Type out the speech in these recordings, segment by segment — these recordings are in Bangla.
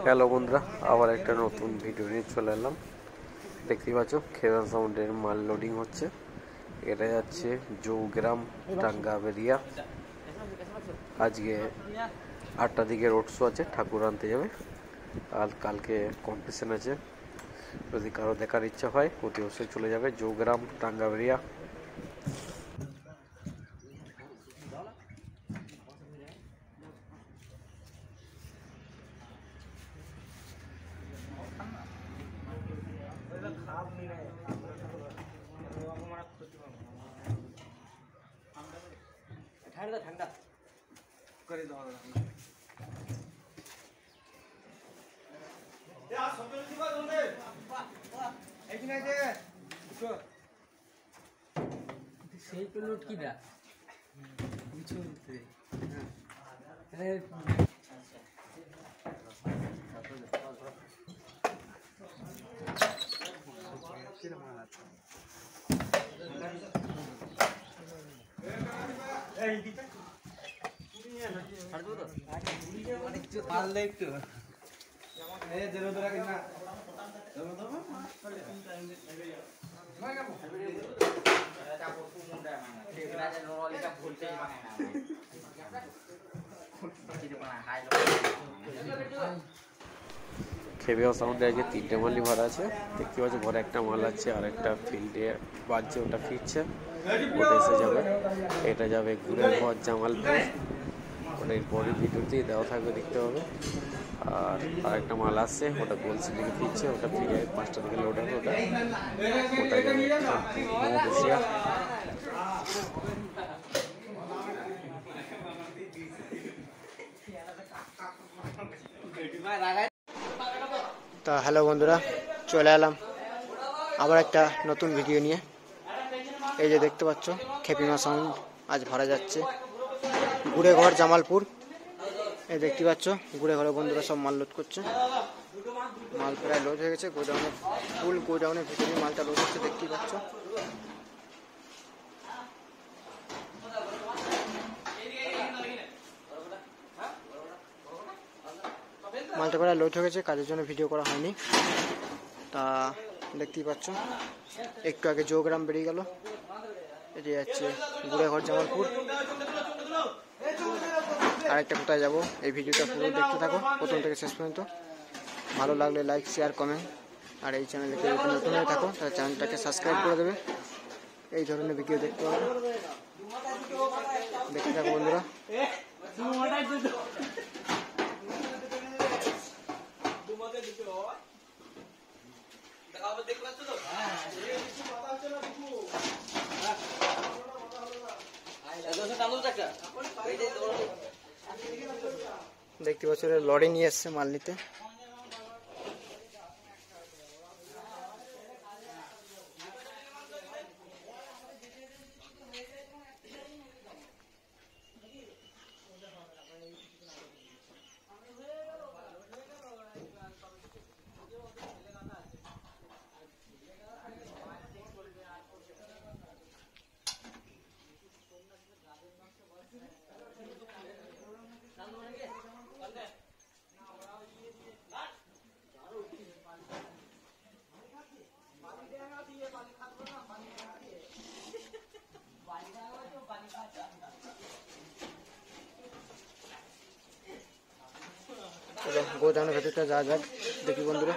হ্যালো বন্ধুরা, আবার একটা নতুন ভিডিও নিয়ে চলে এলাম। দেখতেই পাচ্ছ খেবা সাউন্ডের মাল লোডিং হচ্ছে। এটা যাচ্ছে জৌগ্রাম টাঙ্গাবেরিয়া। আজকে 8টার দিকে রোড শো আছে, ঠাকুর আনতে যাবে। আর কালকে কম্পিটিশন আছে। যদি কারো দেখার ইচ্ছা হয় অতি অবশ্যই চলে যাবে জৌগ্রাম টাঙ্গাবেরিয়া। ঠান্ডা ঠান্ডা করে দাও সেই পেলোড কি দা খেবিয়া সাউন্ডে আজকে 3টে মালই ভরা আছে। দেখতে পাচ্ছি ঘরে একটা মাল আছে, আর একটা ফিল্ডে বাজছে, ওটা ফিরছে, ওটা এসে যাবে। এটা যাবে গুড়ের ঘর জামালপুর। ওটা বডি ভিডিওতেই দেওয়া থাকবে, দেখতে হবে। আর আরেকটা মাল আসছে, ওটা গোলসির দিকে ফিরছে, ওটা ফিরে 5টার দিকে লোড হবে। ওটা যাবে বসিয়া। তা হ্যালো বন্ধুরা, চলে এলাম আবার একটা নতুন ভিডিও নিয়ে। এই যে দেখতে পাচ্ছ খেপিমা সাউন্ড আজ ভরা যাচ্ছে গুড়ে ঘর জামালপুর। এই দেখতে পাচ্ছ গুড়ে ঘরে বন্ধুরা সব মাল লোড করছে। মাল প্রায় লোড হয়ে গেছে, গোডাউনে ফুল গোডাউনের ভিতরে মালটা লোড হচ্ছে, দেখতেই পাচ্ছ। মালটা প্রায় লোড হয়ে গেছে, কাজের জন্য ভিডিও করা হয়নি। তা দেখতেই পাচ্ছ একটু আগে জৌগ্রাম বেরিয়ে গেল। এটি যাচ্ছে গুড়েঘর জামালপুর। আরেকটা কোথায় যাবো, এই ভিডিওটা পুরো দেখতে থাকো প্রথম থেকে শেষ পর্যন্ত। ভালো লাগলে লাইক শেয়ার কমেন্ট, আর এই চ্যানেলে যদি নতুন হয়ে থাকো তাহলে চ্যানেলটাকে সাবস্ক্রাইব করে দেবে। এই ধরনের ভিডিও দেখতে পাবে, দেখতে থাকো বন্ধুরা। দেখতে পাচ্ছ লরি নিয়ে এসছে মাল নিতে। গোদামের ভেতরটা যা যাক দেখি বন্ধুরা।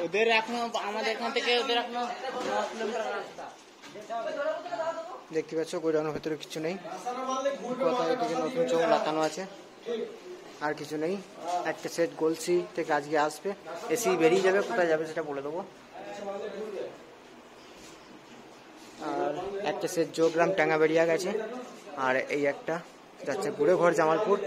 ওদের এখনো আমাদের এখান থেকে ওদের এখনো 9 কিলোমিটার রাস্তা। দেখতে পাচ্ছ গোডাউনের ভেতরে কিছু নেই, কোথাও এদিকে নতুন চোখ লাগানো আছে, আর কিছু নেই। একটা সেট গোলসি থেকে আজকে আসবে, এসি বেরিয়ে যাবে, কোথায় যাবে সেটা বলে দেবো। আর একটা সেট জৌগ্রাম টাঙ্গাবেরিয়া গেছে, আর এই একটা যাচ্ছে গুড়েঘর জামালপুর।